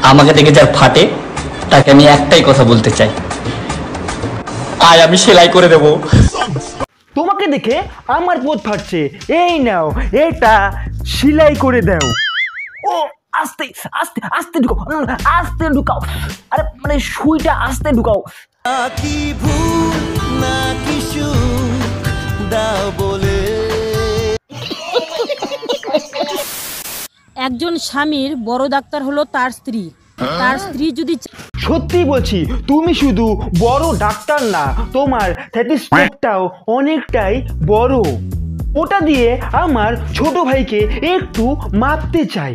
আমাকে দেখে যার ফাটে তাকে আমি একটাই কথা বলতে চাই, আজ আমি সেলাই করে দেব। তোমাকে দেখে আমার পথ ফাটছে, এই নাও এটা সেলাই করে দাও। ও আস্তে আস্তে আস্তে ঢুকাও, আস্তে ঢুকাও, আরে মানে সুইটা আস্তে ঢুকাও। কি ভুল না কি সুখ দাও বলে। একজন স্বামীর বড় ডাক্তার হলো তার স্ত্রী। তার স্ত্রী যদি সত্যি বলছি, তুমি শুধু বড় ডাক্তার না, তোমার স্টেথোস্কোপটাও অনেকটাই বড়। ওটা দিয়ে আমার ছোট ভাইকে একটু মাপতে চাই।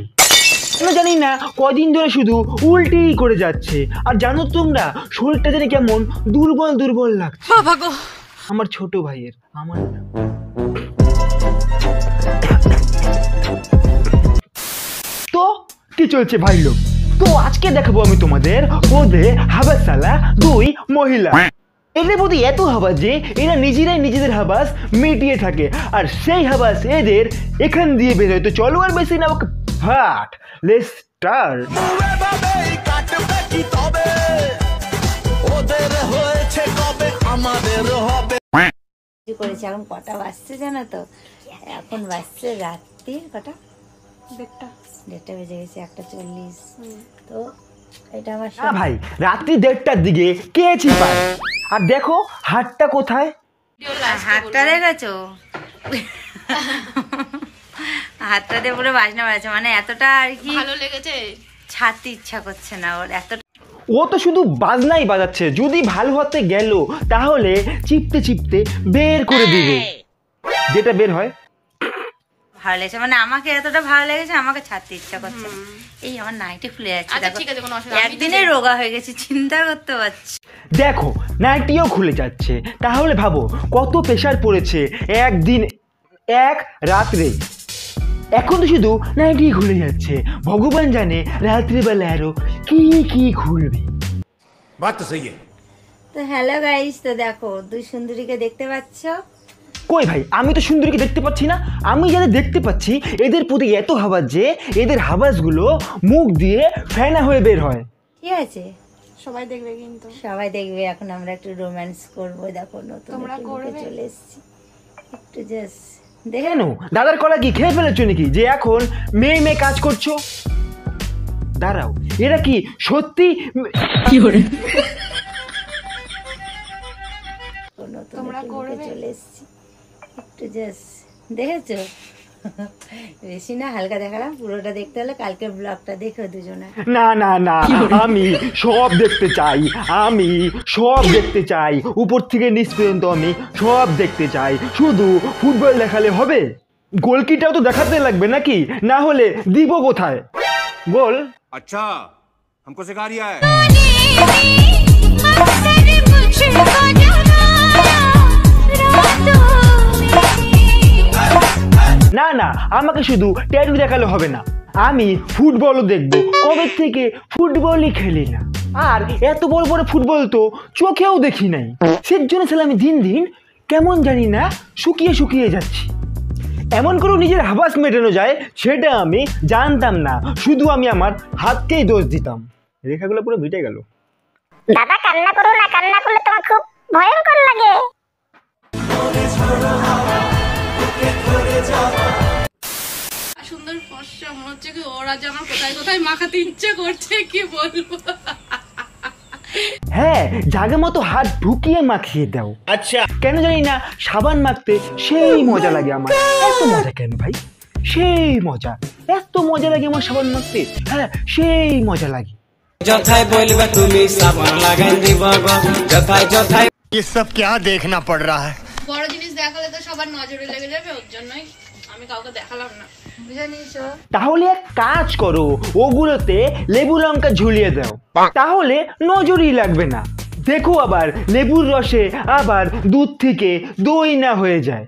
জানি না কদিন ধরে শুধু উল্টি করে যাচ্ছে, আর জানো তোমরা শরীরটা জানি কেমন দুর্বল দুর্বল লাগছে আমার ছোট ভাইয়ের। আমার তো কি চলছে ভাই লোক? তো আজকে দেখাবো আমি তোমাদের ওদের হাবাসালা দুই মহিলা। এদের প্রতি এত হাবাস যে এরা নিজেরাই নিজেদের হাবাস মিটিয়ে থাকে, আর সেই হাবাস এদের এখান দিয়ে বেরোয়। তো চলো আর বেশি না ফাট, লেটস স্টার্ট। ওদের হয়েছে কবে আমাদের হবে। করেছি। এখন কটা বাজছে জানো তো? এখন বাজছে রাত্রির কটা? 1:30 বেজে গেছে, 1:40। তো এটা আমার ভাই রাত্রি 1:30টার দিকে কে চিপায়? আর দেখো হাতটা কোথায়? হাতটা দেখেছো? হাতটা দিয়ে পুরো বাজনা বাজছে, মানে এতটা আর কি ভালো লেগেছে, ছাড়তে ইচ্ছা করছে না ওর। এত ও তো শুধু বাজনাই বাজাচ্ছে, যদি ভালো হতে গেল তাহলে চিপতে চিপতে বের করে দিবে, যেটা বের হয়। ভালো লেগেছে মানে আমাকে এতটা ভালো লেগেছে, আমাকে ছাড়তে ইচ্ছা করছে। এই আমার নাইটি খুলে যাচ্ছে, একদিনে রোগা হয়ে গেছি, চিন্তা করতে পারছি। দেখো নাইটিও খুলে যাচ্ছে, তাহলে ভাবো কত প্রেশার পড়েছে একদিন এক রাত্রে। এখন তো শুধু নাইটি খুলে যাচ্ছে, ভগবান জানে রাত্রিবেলা আরো কি কি খুলবে। তো হ্যালো গাইস, তো দেখো দুই সুন্দরীকে দেখতে পাচ্ছ? কই ভাই, আমি তো সুন্দরীকে দেখতে পাচ্ছি না। আমি যাদের দেখতে পাচ্ছি এদের প্রতি এত হাবাস যে এদের হাবাসগুলো মুখ দিয়ে ফেনা হয়ে বের হয়। ঠিক আছে, সবাই দেখবে, কিন্তু সবাই দেখবে। এখন আমরা একটু রোম্যান্স করবো। দেখো নতুন চলে এসেছি, একটু জাস্ট দেখে। কেন দাদার কলা কি খেয়ে ফেলেছো নাকি যে এখন মেয়ে মেয়ে কাজ করছো? দাঁড়াও, এরা কি সত্যি কি করে তোমরা করবে? চলে এসেছি, একটু জাস্ট দেখেছো? বেশি না, হালকা দেখালাম। পুরোটা দেখতে হলে কালকে ব্লগটা দেখো দুজনে। না না না, আমি সব দেখতে চাই, আমি সব দেখতে চাই, উপর থেকে নিচ পর্যন্ত আমি সব দেখতে চাই। শুধু ফুটবল দেখালে হবে? গোলকিটাও তো দেখাতে লাগবে নাকি? না হলে দিব কোথায় গোল? अच्छा हमको सिखा रिया है। না না, আমাকে শুধু ট্যাটু দেখালে হবে না, আমি ফুটবলও দেখবো। কবে থেকে ফুটবলই খেলি না, আর এত বড় বড় ফুটবল তো চোখেও দেখি নাই। সের জন্য আমি দিন দিন কেমন জানি না শুকিয়ে শুকিয়ে যাচ্ছি। এমন করে নিজের হাবাস মেটানো যায় সেটা আমি জানতাম না, শুধু আমি আমার হাতকেই দোষ দিতাম। রেখাগুলো পুরো মিটে গেল। দাদা কান্না করো না, কান্না করলে তোমার খুব ভয়ঙ্কর লাগে। সুন্দর ফর্সা মনে হচ্ছে কি ওরা যে আমার কোথায় কোথায় মাখাতে ইচ্ছে করছে, কি বলবো। হ্যাঁ, জায়গা মতো হাত ঢুকিয়ে মাখিয়ে দাও। আচ্ছা, কেন জানি না সাবান মাখতে সেই মজা লাগে আমার। এত মজা কেন ভাই? সেই মজা, এত মজা লাগে আমার সাবান মাখতে। হ্যাঁ, সেই মজা লাগে। ये सब क्या देखना पड़ रहा है? বড় জিনিস দেখালে তো সবার নজরে লেগে যাবে, ওর জন্যই আমি কাউকে দেখালাম না, বুঝে নিয়েছো? তাহলে এক কাজ করো, ওগুলোতে লেবু লঙ্কা ঝুলিয়ে দাও, তাহলে নজরই লাগবে না। দেখো আবার লেবুর রসে আবার দুধ থেকে দই না হয়ে যায়।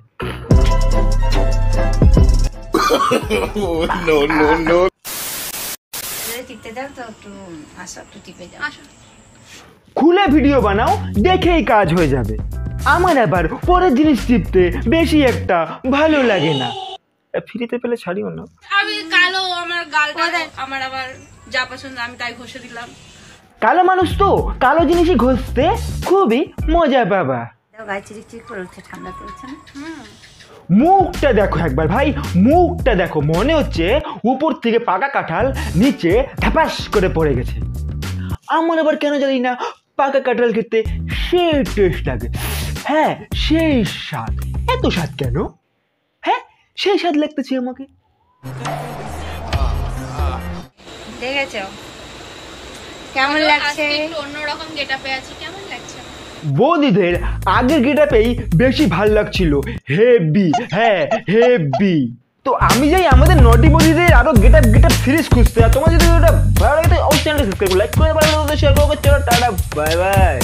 টিপতে যাও তো, একটু আসো, একটু টিপে যাও। খুলে ভিডিও বানাও, দেখেই কাজ হয়ে যাবে। আমার আবার পরের জিনিস টিপতে বেশি একটা ভালো লাগে না। ফ্রিতে পেলে ছাড়িও না। আমি কালো, আমার গালটা আমার আবার যা পছন্দ আমি তাই ঘষে দিলাম। কালো মানুষ তো কালো জিনিসই ঘষতে খুবই মজা বাবা। গায়ে চিরিক চিরিক করে উঠছে, ঠান্ডা পড়ছে না? মুখটা দেখো একবার ভাই, মুখটা দেখো, মনে হচ্ছে উপর থেকে পাকা কাঁঠাল নিচে ধাপাস করে পড়ে গেছে। আমার আবার কেন জানি না পাকা কাঁঠাল খেতে সেই টেস্ট লাগে, হ্যাঁ সেই স্বাদ। এত স্বাদ কেন? হ্যাঁ সেই স্বাদ লাগতেছে আমাকে। দেখেছো কেমন লাগছে? আজকে একটু অন্যরকম গেটআপে আছি, কেমন লাগছে? বৌদিদের আগের গেটাপেই বেশি ভাল লাগছিল, হেভি, হ্যাঁ হেভি। তো আমি যাই আমাদের নটি বৌদিদের আরো গেটআপ সিরিজ খুঁজতে। আর তোমার যদি ভালো লাগে অবশ্যই চ্যানেলটা সাবস্ক্রাইব, লাইক করে, শেয়ার করো। চলো টাটা, বাই বাই।